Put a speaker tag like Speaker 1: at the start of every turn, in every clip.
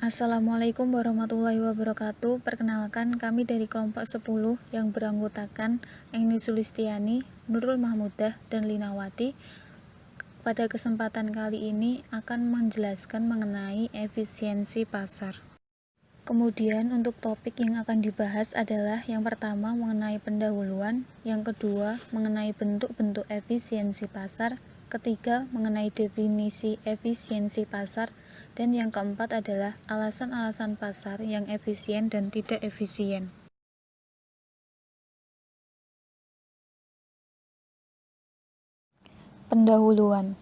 Speaker 1: Assalamualaikum warahmatullahi wabarakatuh. Perkenalkan, kami dari kelompok 10 yang beranggotakan Eni Sulistiani, Nurul Mahmudah, dan Linawati. Pada kesempatan kali ini akan menjelaskan mengenai efisiensi pasar. Kemudian untuk topik yang akan dibahas adalah yang pertama mengenai pendahuluan, yang kedua mengenai bentuk-bentuk efisiensi pasar, ketiga mengenai definisi efisiensi pasar, dan yang keempat adalah alasan-alasan pasar yang efisien dan tidak efisien. Pendahuluan.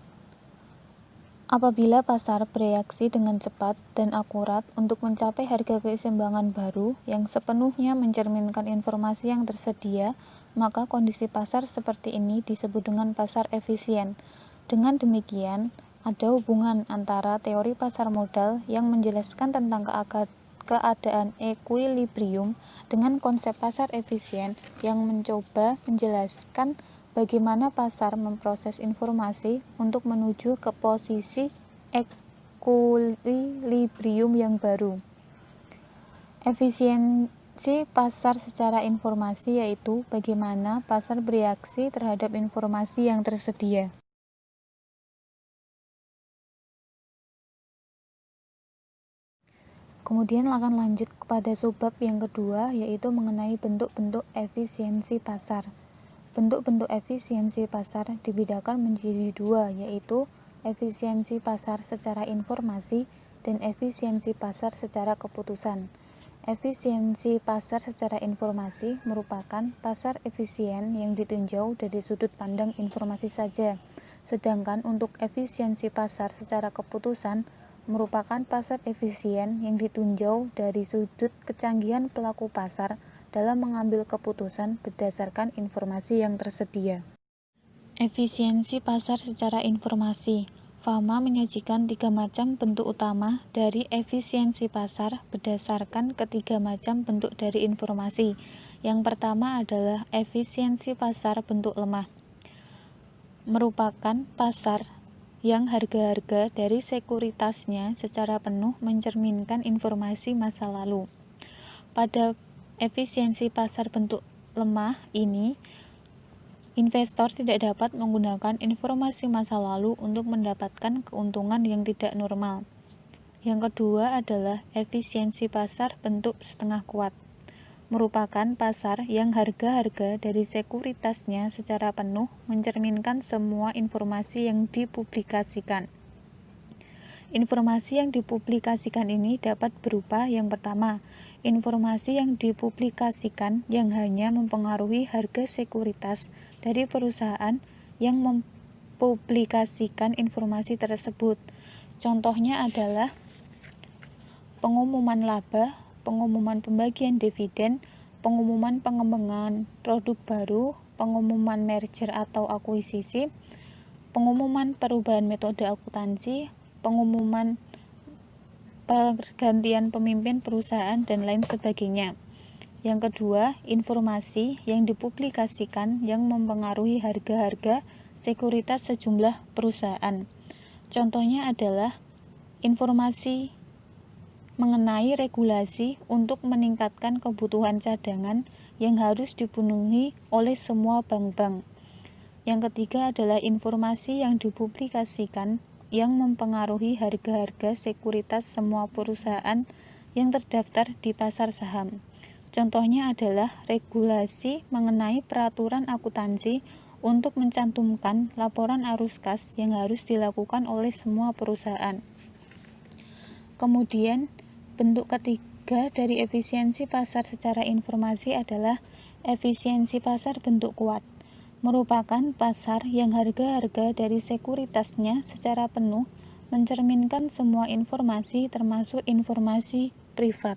Speaker 1: Apabila pasar bereaksi dengan cepat dan akurat untuk mencapai harga keseimbangan baru yang sepenuhnya mencerminkan informasi yang tersedia, maka kondisi pasar seperti ini disebut dengan pasar efisien. Dengan demikian, ada hubungan antara teori pasar modal yang menjelaskan tentang keadaan ekuilibrium dengan konsep pasar efisien yang mencoba menjelaskan bagaimana pasar memproses informasi untuk menuju ke posisi ekuilibrium yang baru. Efisiensi pasar secara informasi yaitu bagaimana pasar bereaksi terhadap informasi yang tersedia. Kemudian akan lanjut kepada subbab yang kedua, yaitu mengenai bentuk-bentuk efisiensi pasar. Bentuk-bentuk efisiensi pasar dibedakan menjadi dua, yaitu efisiensi pasar secara informasi dan efisiensi pasar secara keputusan. Efisiensi pasar secara informasi merupakan pasar efisien yang ditinjau dari sudut pandang informasi saja, sedangkan untuk efisiensi pasar secara keputusan merupakan pasar efisien yang ditinjau dari sudut kecanggihan pelaku pasar dalam mengambil keputusan berdasarkan informasi yang tersedia. Efisiensi pasar secara informasi. Fama menyajikan 3 macam bentuk utama dari efisiensi pasar berdasarkan ketiga macam bentuk dari informasi. Yang pertama adalah efisiensi pasar bentuk lemah. Merupakan pasar yang harga-harga dari sekuritasnya secara penuh mencerminkan informasi masa lalu. Pada efisiensi pasar bentuk lemah ini, investor tidak dapat menggunakan informasi masa lalu untuk mendapatkan keuntungan yang tidak normal. Yang kedua adalah efisiensi pasar bentuk setengah kuat. Merupakan pasar yang harga-harga dari sekuritasnya secara penuh mencerminkan semua informasi yang dipublikasikan. Informasi yang dipublikasikan ini dapat berupa yang pertama, informasi yang dipublikasikan yang hanya mempengaruhi harga sekuritas dari perusahaan yang mempublikasikan informasi tersebut. Contohnya adalah pengumuman laba, pengumuman pembagian dividen, pengumuman pengembangan produk baru, pengumuman merger atau akuisisi, pengumuman perubahan metode akuntansi, pengumuman pergantian pemimpin perusahaan, dan lain sebagainya. Yang kedua, informasi yang dipublikasikan yang mempengaruhi harga-harga sekuritas sejumlah perusahaan. Contohnya adalah informasi mengenai regulasi untuk meningkatkan kebutuhan cadangan yang harus dipenuhi oleh semua bank-bank. Yang ketiga adalah informasi yang dipublikasikan yang mempengaruhi harga-harga sekuritas semua perusahaan yang terdaftar di pasar saham. Contohnya adalah regulasi mengenai peraturan akuntansi untuk mencantumkan laporan arus kas yang harus dilakukan oleh semua perusahaan. Kemudian, bentuk ketiga dari efisiensi pasar secara informasi adalah efisiensi pasar bentuk kuat. Merupakan pasar yang harga-harga dari sekuritasnya secara penuh mencerminkan semua informasi termasuk informasi privat.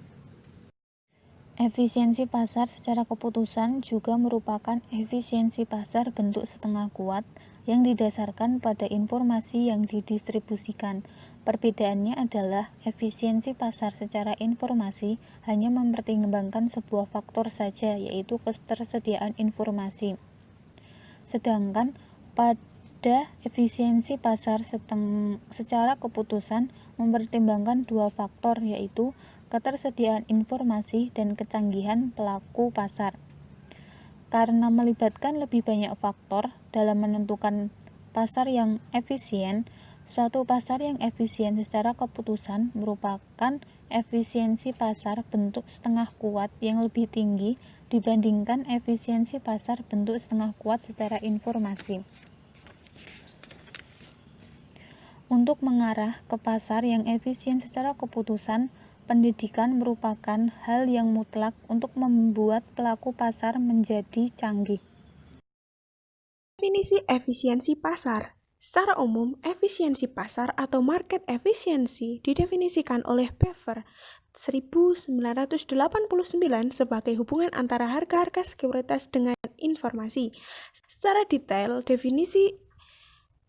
Speaker 1: Efisiensi pasar secara keputusan juga merupakan efisiensi pasar bentuk setengah kuat yang didasarkan pada informasi yang didistribusikan. Perbedaannya adalah efisiensi pasar secara informasi hanya mempertimbangkan sebuah faktor saja, yaitu ketersediaan informasi. Sedangkan Pada efisiensi pasar secara keputusan mempertimbangkan dua faktor, yaitu ketersediaan informasi dan kecanggihan pelaku pasar. Karena melibatkan lebih banyak faktor dalam menentukan pasar yang efisien, suatu pasar yang efisien secara keputusan merupakan efisiensi pasar bentuk setengah kuat yang lebih tinggi dibandingkan efisiensi pasar bentuk setengah kuat secara informasi. Untuk mengarah ke pasar yang efisien secara keputusan, pendidikan merupakan hal yang mutlak untuk membuat pelaku pasar menjadi canggih.
Speaker 2: Definisi efisiensi pasar. Secara umum, efisiensi pasar atau market efficiency didefinisikan oleh Pfeffer 1989 sebagai hubungan antara harga-harga sekuritas dengan informasi. Secara detail, definisi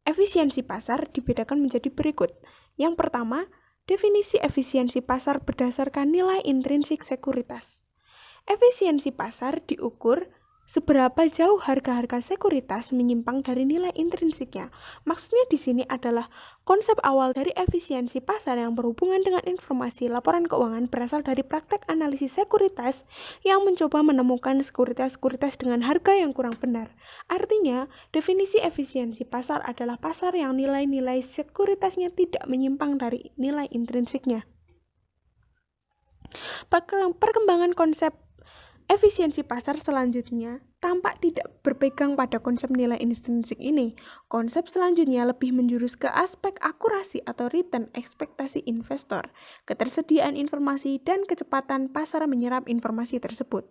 Speaker 2: efisiensi pasar dibedakan menjadi berikut. Yang pertama, definisi efisiensi pasar berdasarkan nilai intrinsik sekuritas. Efisiensi pasar diukur seberapa jauh harga-harga sekuritas menyimpang dari nilai intrinsiknya. Maksudnya di sini adalah konsep awal dari efisiensi pasar yang berhubungan dengan informasi laporan keuangan berasal dari praktek analisis sekuritas yang mencoba menemukan sekuritas-sekuritas dengan harga yang kurang benar. Artinya, definisi efisiensi pasar adalah pasar yang nilai-nilai sekuritasnya tidak menyimpang dari nilai intrinsiknya. Perkembangan konsep efisiensi pasar selanjutnya tampak tidak berpegang pada konsep nilai intrinsik ini. Konsep selanjutnya lebih menjurus ke aspek akurasi atau return ekspektasi investor, ketersediaan informasi, dan kecepatan pasar menyerap informasi tersebut.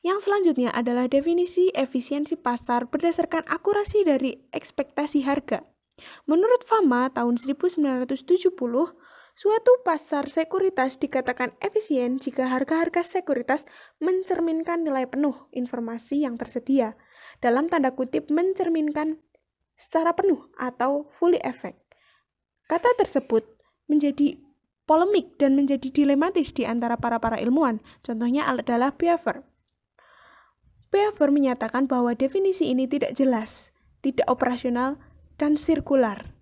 Speaker 2: Yang selanjutnya adalah definisi efisiensi pasar berdasarkan akurasi dari ekspektasi harga. Menurut Fama tahun 1970, suatu pasar sekuritas dikatakan efisien jika harga-harga sekuritas mencerminkan nilai penuh informasi yang tersedia, dalam tanda kutip mencerminkan secara penuh atau fully effect. Kata tersebut menjadi polemik dan menjadi dilematis di antara para ilmuwan. Contohnya adalah Pfeffer. Pfeffer menyatakan bahwa definisi ini tidak jelas, tidak operasional, dan sirkular.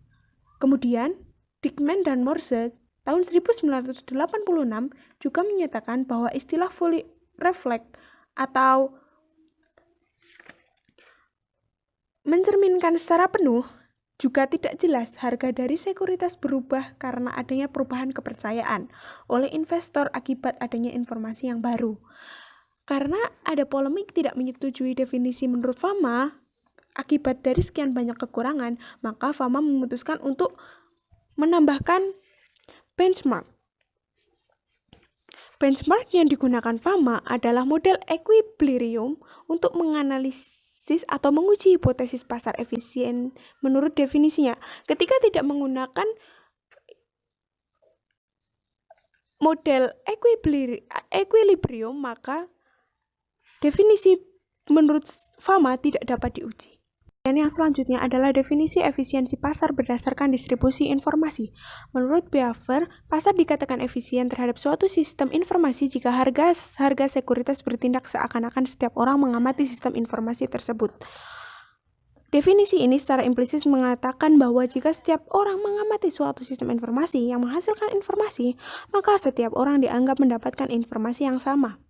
Speaker 2: Kemudian, Dickman dan Morse tahun 1986 juga menyatakan bahwa istilah fully reflect atau mencerminkan secara penuh juga tidak jelas. Harga dari sekuritas berubah karena adanya perubahan kepercayaan oleh investor akibat adanya informasi yang baru. Karena ada polemik tidak menyetujui definisi menurut Fama, akibat dari sekian banyak kekurangan, maka Fama memutuskan untuk menambahkan benchmark. Benchmark yang digunakan Fama adalah model equilibrium untuk menganalisis atau menguji hipotesis pasar efisien menurut definisinya. Ketika tidak menggunakan model equilibrium, maka definisi menurut Fama tidak dapat diuji. Dan yang selanjutnya adalah definisi efisiensi pasar berdasarkan distribusi informasi. Menurut Pfeffer, pasar dikatakan efisien terhadap suatu sistem informasi jika harga sekuritas bertindak seakan-akan setiap orang mengamati sistem informasi tersebut. Definisi ini secara implisit mengatakan bahwa jika setiap orang mengamati suatu sistem informasi yang menghasilkan informasi, maka setiap orang dianggap mendapatkan informasi yang sama.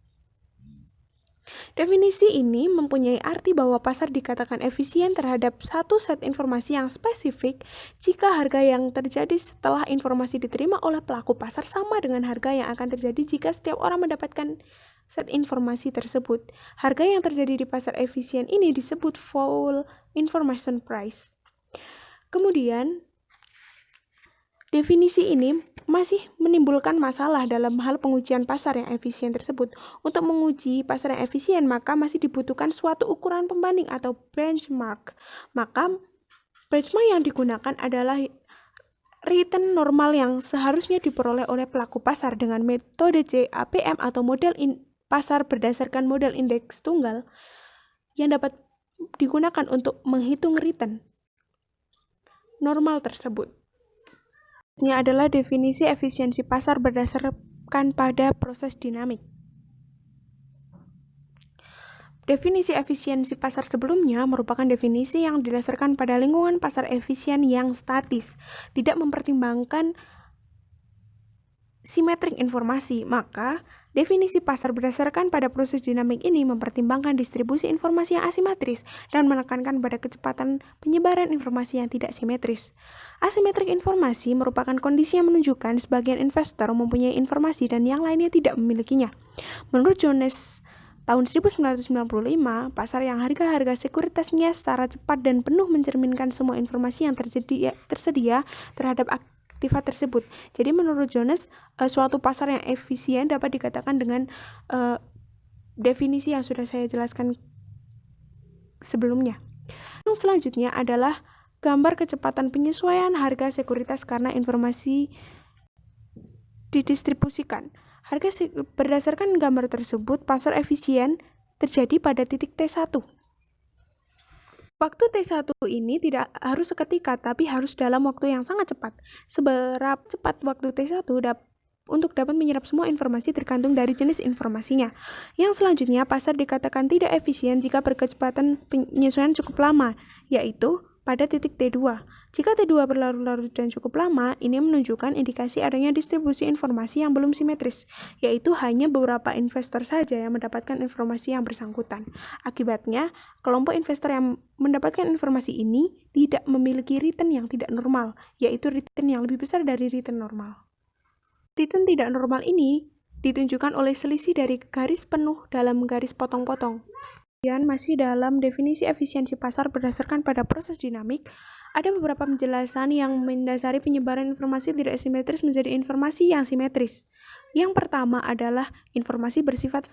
Speaker 2: Definisi ini mempunyai arti bahwa pasar dikatakan efisien terhadap satu set informasi yang spesifik jika harga yang terjadi setelah informasi diterima oleh pelaku pasar sama dengan harga yang akan terjadi jika setiap orang mendapatkan set informasi tersebut. Harga yang terjadi di pasar efisien ini disebut full information price. Kemudian, definisi ini masih menimbulkan masalah dalam hal pengujian pasar yang efisien tersebut. Untuk menguji pasar yang efisien, maka masih dibutuhkan suatu ukuran pembanding atau benchmark. Maka benchmark yang digunakan adalah return normal yang seharusnya diperoleh oleh pelaku pasar dengan metode CAPM atau model pasar berdasarkan model indeks tunggal yang dapat digunakan untuk menghitung return normal tersebut. Ini adalah definisi efisiensi pasar berdasarkan pada proses dinamik. Definisi efisiensi pasar sebelumnya merupakan definisi yang didasarkan pada lingkungan pasar efisien yang statis, tidak mempertimbangkan simetrik informasi. Maka, definisi pasar berdasarkan pada proses dinamik ini mempertimbangkan distribusi informasi yang asimetris dan menekankan pada kecepatan penyebaran informasi yang tidak simetris. Asimetrik informasi merupakan kondisi yang menunjukkan sebagian investor mempunyai informasi dan yang lainnya tidak memilikinya. Menurut Jones, tahun 1995, pasar yang harga-harga sekuritasnya secara cepat dan penuh mencerminkan semua informasi yang tersedia terhadap aktiva tersebut. Jadi menurut Jones, suatu pasar yang efisien dapat dikatakan dengan definisi yang sudah saya jelaskan sebelumnya. Yang selanjutnya adalah gambar kecepatan penyesuaian harga sekuritas karena informasi didistribusikan. Berdasarkan gambar tersebut, pasar efisien terjadi pada titik T1. Waktu T1 ini tidak harus seketika, tapi harus dalam waktu yang sangat cepat. Seberapa cepat waktu T1 untuk dapat menyerap semua informasi tergantung dari jenis informasinya. Yang selanjutnya, pasar dikatakan tidak efisien jika berkecepatan penyesuaian cukup lama, yaitu pada titik T2. Jika T2 berlarut-larut dan cukup lama, ini menunjukkan indikasi adanya distribusi informasi yang belum simetris, yaitu hanya beberapa investor saja yang mendapatkan informasi yang bersangkutan. Akibatnya, kelompok investor yang mendapatkan informasi ini tidak memiliki return yang tidak normal, yaitu return yang lebih besar dari return normal. Return tidak normal ini ditunjukkan oleh selisih dari garis penuh dalam garis potong-potong. Kemudian masih dalam definisi efisiensi pasar berdasarkan pada proses dinamik, ada beberapa penjelasan yang mendasari penyebaran informasi tidak simetris menjadi informasi yang simetris. Yang pertama adalah informasi bersifat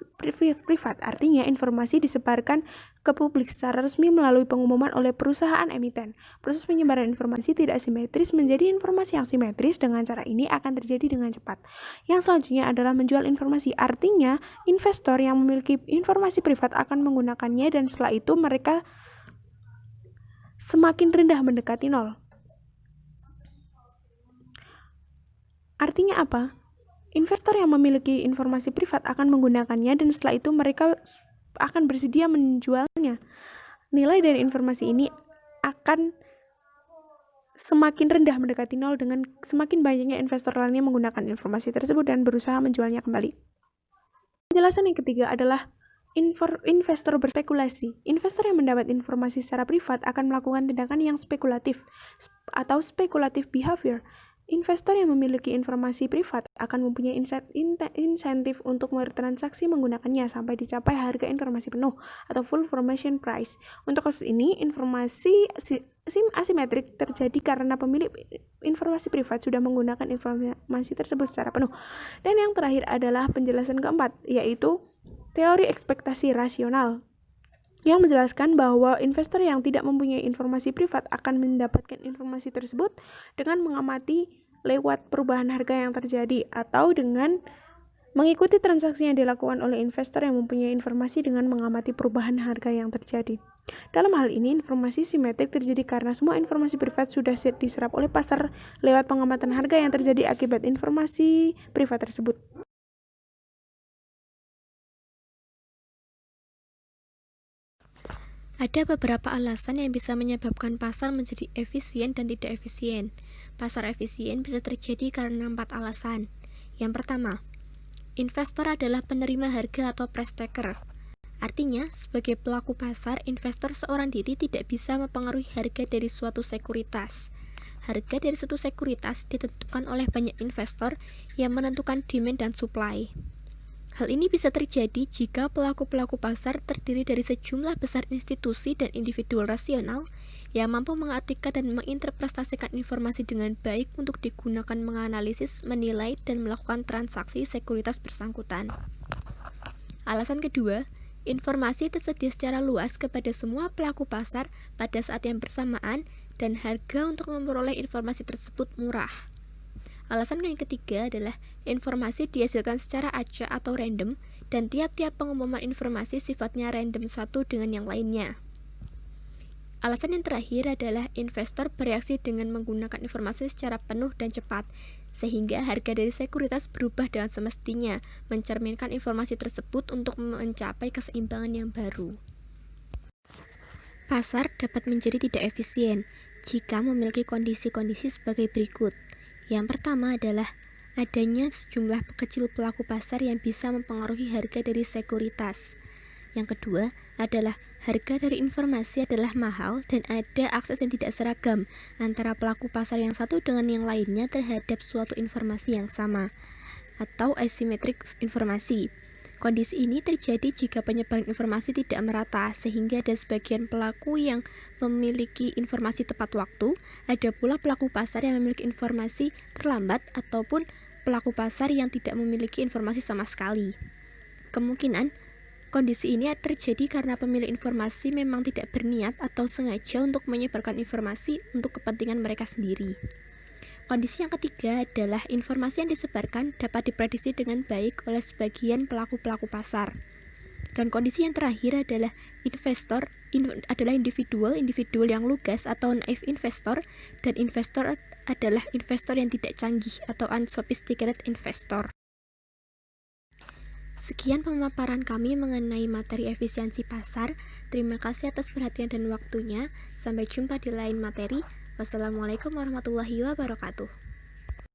Speaker 2: privat, artinya informasi disebarkan ke publik secara resmi melalui pengumuman oleh perusahaan emiten. Proses penyebaran informasi tidak simetris menjadi informasi yang simetris. Dengan cara ini akan terjadi dengan cepat. Yang selanjutnya adalah menjual informasi, artinya investor yang memiliki informasi privat akan menggunakannya dan setelah itu mereka semakin rendah mendekati nol. Artinya apa? Investor yang memiliki informasi privat akan menggunakannya dan setelah itu mereka akan bersedia menjualnya. Nilai dari informasi ini akan semakin rendah mendekati nol dengan semakin banyaknya investor lainnya menggunakan informasi tersebut dan berusaha menjualnya kembali. Penjelasan yang ketiga adalah investor berspekulasi. Investor yang mendapat informasi secara privat akan melakukan tindakan yang spekulatif atau speculative behavior. Investor yang memiliki informasi privat akan mempunyai insentif untuk bertransaksi menggunakannya sampai dicapai harga informasi penuh atau full information price. Untuk kasus ini, informasi asimetrik terjadi karena pemilik informasi privat sudah menggunakan informasi tersebut secara penuh. Dan yang terakhir adalah penjelasan keempat, yaitu teori ekspektasi rasional, yang menjelaskan bahwa investor yang tidak mempunyai informasi privat akan mendapatkan informasi tersebut dengan mengamati lewat perubahan harga yang terjadi atau dengan mengikuti transaksi yang dilakukan oleh investor yang mempunyai informasi dengan mengamati perubahan harga yang terjadi. Dalam hal ini, informasi simetrik terjadi karena semua informasi privat sudah diserap oleh pasar lewat pengamatan harga yang terjadi akibat informasi privat tersebut.
Speaker 3: Ada beberapa alasan yang bisa menyebabkan pasar menjadi efisien dan tidak efisien. Pasar efisien bisa terjadi karena 4 alasan. Yang pertama, investor adalah penerima harga atau price taker. Artinya, sebagai pelaku pasar, investor seorang diri tidak bisa mempengaruhi harga dari suatu sekuritas. Harga dari suatu sekuritas ditentukan oleh banyak investor yang menentukan demand dan supply. Hal ini bisa terjadi jika pelaku-pelaku pasar terdiri dari sejumlah besar institusi dan individual rasional yang mampu mengartikan dan menginterpretasikan informasi dengan baik untuk digunakan menganalisis, menilai, dan melakukan transaksi sekuritas bersangkutan. Alasan kedua, informasi tersedia secara luas kepada semua pelaku pasar pada saat yang bersamaan dan harga untuk memperoleh informasi tersebut murah. Alasan yang ketiga adalah informasi dihasilkan secara acak atau random dan tiap-tiap pengumuman informasi sifatnya random satu dengan yang lainnya. Alasan yang terakhir adalah investor bereaksi dengan menggunakan informasi secara penuh dan cepat. sehingga harga dari sekuritas berubah dengan semestinya, mencerminkan informasi tersebut untuk mencapai keseimbangan yang baru. Pasar dapat menjadi tidak efisien jika memiliki kondisi-kondisi sebagai berikut. Yang pertama adalah adanya sejumlah kecil pelaku pasar yang bisa mempengaruhi harga dari sekuritas. Yang kedua adalah harga dari informasi adalah mahal dan ada akses yang tidak seragam antara pelaku pasar yang satu dengan yang lainnya terhadap suatu informasi yang sama, atau asymmetric informasi. Kondisi ini terjadi jika penyebaran informasi tidak merata, sehingga ada sebagian pelaku yang memiliki informasi tepat waktu, ada pula pelaku pasar yang memiliki informasi terlambat, ataupun pelaku pasar yang tidak memiliki informasi sama sekali. Kemungkinan kondisi ini terjadi karena pemilik informasi memang tidak berniat atau sengaja untuk menyebarkan informasi untuk kepentingan mereka sendiri. Kondisi yang ketiga adalah informasi yang disebarkan dapat diprediksi dengan baik oleh sebagian pelaku-pelaku pasar. Dan kondisi yang terakhir adalah adalah individual yang lugas atau naive investor, dan investor adalah investor yang tidak canggih atau unsophisticated investor. Sekian pemaparan kami mengenai materi efisiensi pasar. Terima kasih atas perhatian dan waktunya. Sampai jumpa di lain materi. Wassalamualaikum warahmatullahi wabarakatuh.